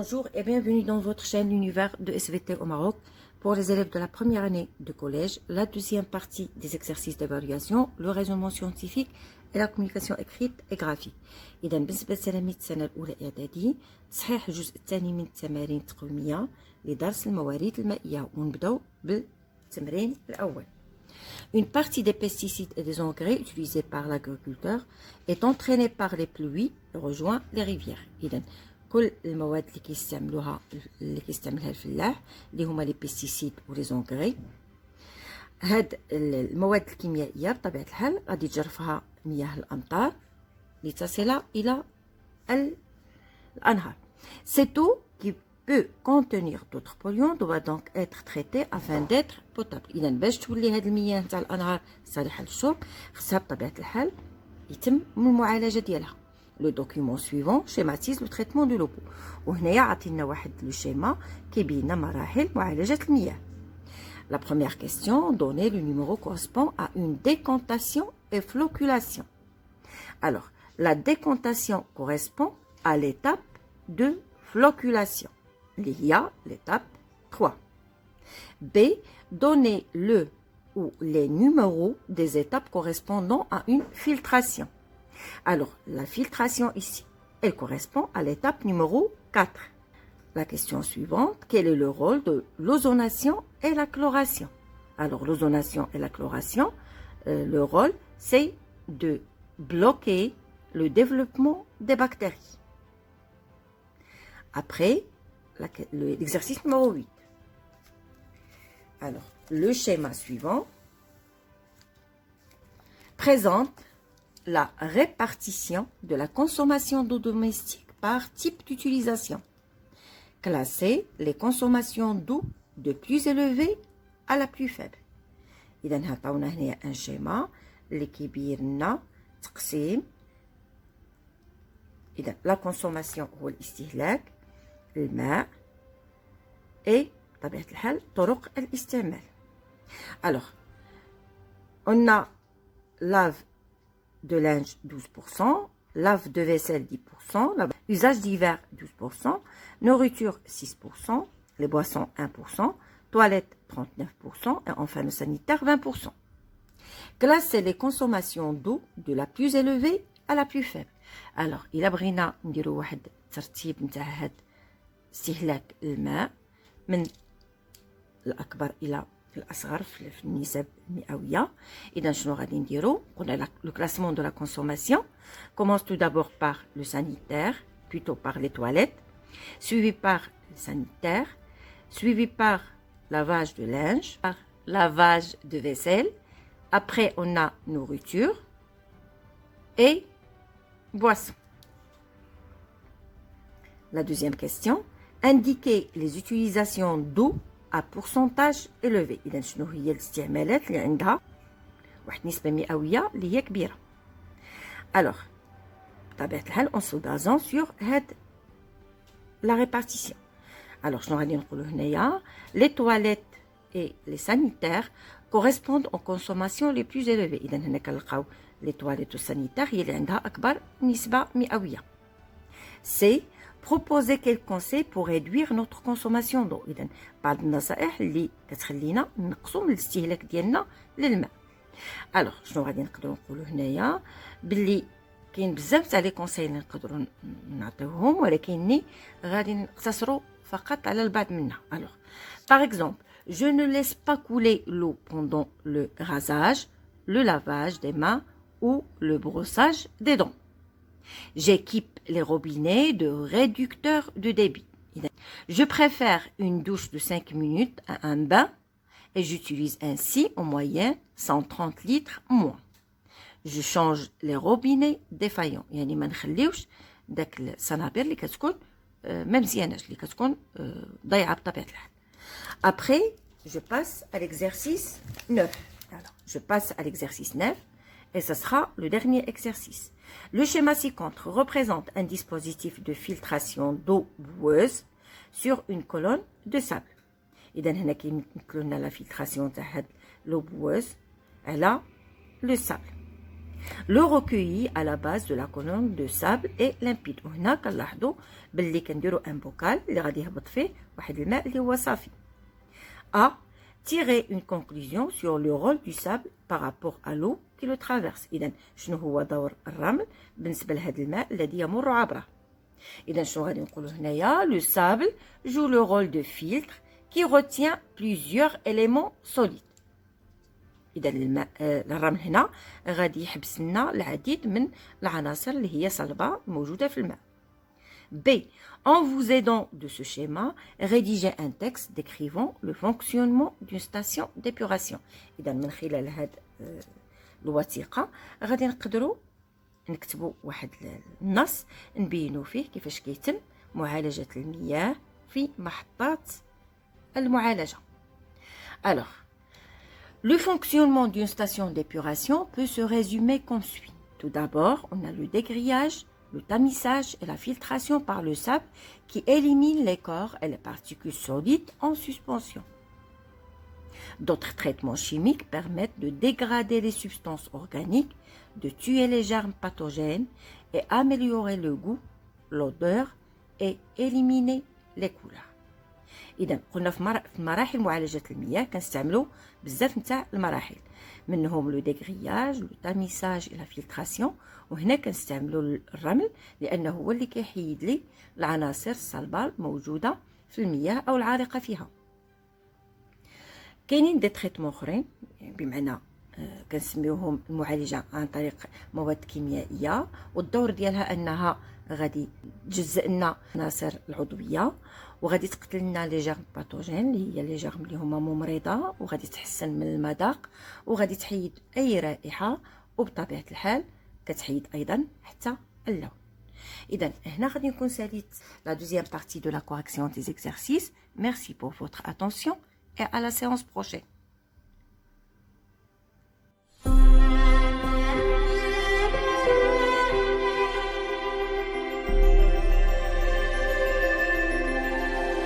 Bonjour et bienvenue dans votre chaîne L'Univers de SVT au Maroc. Pour les élèves de la première année de collège, la deuxième partie des exercices d'évaluation, le raisonnement scientifique et la communication écrite et graphique. إذا بالنسبة لتلاميذ السنة الأولى إعدادي تصحيح الجزء الثاني من التمارين التقويمية لدرس الموارد المائية ونبدأ بالتمرين الأول. Une partie des pesticides et des engrais utilisés par l'agriculteur est entraînée par les pluies et rejoint les rivières. إذا كل المواد اللي كيستعملها الفلاح اللي هما لي بيستيسيد ولي زونغري، هاد المواد الكيميائيه بطبيعه الحال غادي تجرفها مياه الامطار لتصل الى الانهار. Cette eau qui peut contenir d'autres polluants doit donc être traitée afin d'être potable. اذا باش تولي هاد المياه تاع الانهار صالحه للشرب خصها بطبيعه الحال يتم المعالجه ديالها. Le document suivant schématise le traitement de l'eau. وهنايا عطينا واحد لو شيما كيبين مراحل معالجة المياه. La première question, donner le numéro correspond à une décantation et flocculation. Alors, la décantation correspond à l'étape de flocculation. Il y a l'étape 3. B, donner le ou les numéros des étapes correspondant à une filtration. Alors, la filtration ici, elle correspond à l'étape numéro 4. La question suivante, quel est le rôle de l'ozonation et la chloration? Alors, l'ozonation et la chloration, le rôle, c'est de bloquer le développement des bactéries. Après, l'exercice numéro 8. Alors, le schéma suivant présente la répartition de la consommation d'eau domestique par type d'utilisation. Classer les consommations d'eau de plus élevée à la plus faible. إذا عطاونا هنا un schéma اللي كيبين لنا تقسيم. إذا la consommation هو الاستهلاك، الماء، et بطبيعة الحال طرق الاستعمال. Alors, on a lave de linge 12%, lave de vaisselle 10%, usage divers 12%, nourriture 6%, les boissons 1%, toilettes 39% et enfin le sanitaire 20%. Classer les consommations d'eau de la plus élevée à la plus faible. Alors, il بغينا نديرو واحد ترتيب نتاع هاد استهلاك الماء من الأكبر إلى الأصغر في النسب المئوية. إذا شنو غادي نديرو؟ قلنا le classement de la consommation commence tout d'abord par le sanitaire, plutôt par les toilettes, suivi par le sanitaire, suivi par lavage de linge, par lavage de vaisselle. Après, on a nourriture et boisson. La deuxième question, indiquer les utilisations d'eau à pourcentage élevé. إذا شنو هي الاستعمالات اللي عندها واحد نسبة مئوية اللي هي كبيرة. Alors, بطبيعة الحال on se basant sur هاد la répartition. Alors شنو غادي نقولو هنايا؟ Les toilettes et les sanitaires correspondent aux consommations les plus élevées. إذا هنا كنلقاو les toilettes والسانيتير هي اللي عندها أكبر نسبة مئوية. C, proposer quel conseil pour réduire notre consommation d'eau. إذن بعض النصائح اللي كتخلينا نقصوا من الاستهلاك ديالنا للماء. الوغ شنو غادي نقدروا نقولوا هنايا؟ باللي كاين بزاف تاع لي كونساي اللي نقدروا نعطيوهم ولكنني غادي نقتصروا فقط على البعض منها. الوغ par exemple, je ne laisse pas couler l'eau pendant le rasage, le lavage des mains ou le brossage des dents. J'équipe les robinets de réducteurs de débit. Je préfère une douche de 5 minutes à un bain et j'utilise ainsi en moyenne 130 litres moins. Je change les robinets défaillants. يعني ما نخليوش داك الصنابير اللي كتكون ما مزياناش اللي كتكون ضايعه بطبيعه الحال. Après, je passe à l'exercice 9. Alors, je passe à l'exercice 9 et ce sera le dernier exercice. Le schéma ci-contre représente un dispositif de filtration d'eau boueuse sur une colonne de sable. إذا هنا كيمثل لنا la filtration تاع هاد l'eau boueuse على le sable. le recueilli à la base de la colonne de sable est limpide. وهنا كنلاحظوا باللي كنديروا un bocal اللي غادي يهبط فيه واحد الماء اللي هو صافي. A. Tirer une conclusion sur le rôle du sable par rapport à l'eau qui le traverse. إذا شنو هو دور الرمل بالنسبة لهذا الماء الذي يمر عبره. إذا شنو غادي نقولوا هنايا؟ Le sable joue le rôle de filtre qui retient plusieurs éléments solides. إذا الماء الرمل هنا غادي يحبس لنا العديد من العناصر اللي هي صلبة موجودة في الماء. B. En vous aidant de ce schéma, rédigez un texte décrivant le fonctionnement d'une station d'épuration. إذا من خلال هذه الوثيقة غادي نقدروا نكتبوا واحد النص نبينوا فيه كيفاش كيتم معالجة المياه في محطات المعالجة. Alors, le fonctionnement d'une station d'épuration peut se résumer comme suit. Tout d'abord, on a le dégrillage, le tamisage et la filtration par le sable qui élimine les corps et les particules solides en suspension. D'autres traitements chimiques permettent de dégrader les substances organiques, de tuer les germes pathogènes et améliorer le goût, l'odeur et éliminer les couleurs. إذا قلنا في مراحل معالجة المياه كنستعملوا بزاف نتاع المراحل منهم لو ديغرياج لو تاميساج إلى فلتراسيون وهنا كنستعملوا الرمل لأنه هو اللي كيحيد لي العناصر الصلبة الموجودة في المياه أو العالقة فيها. كاينين دي تريتمون اخرين بمعنى كنسميوهم المعالجه عن طريق مواد كيميائيه والدور ديالها انها غادي تجزئ لنا العناصر العضويه وغادي تقتل لنا لي جيرم باثوجين اللي هي لي جيرم اللي هما ممرضه وغادي تحسن من المذاق وغادي تحيد اي رائحه وبطبيعه الحال كتحيد ايضا حتى اللون. إذا هنا غادي نكون ساليت لا دوزيام بارتي دو لا كوريكسيون دي زيكزارسيس. Merci pour votre attention et à la séance prochaine.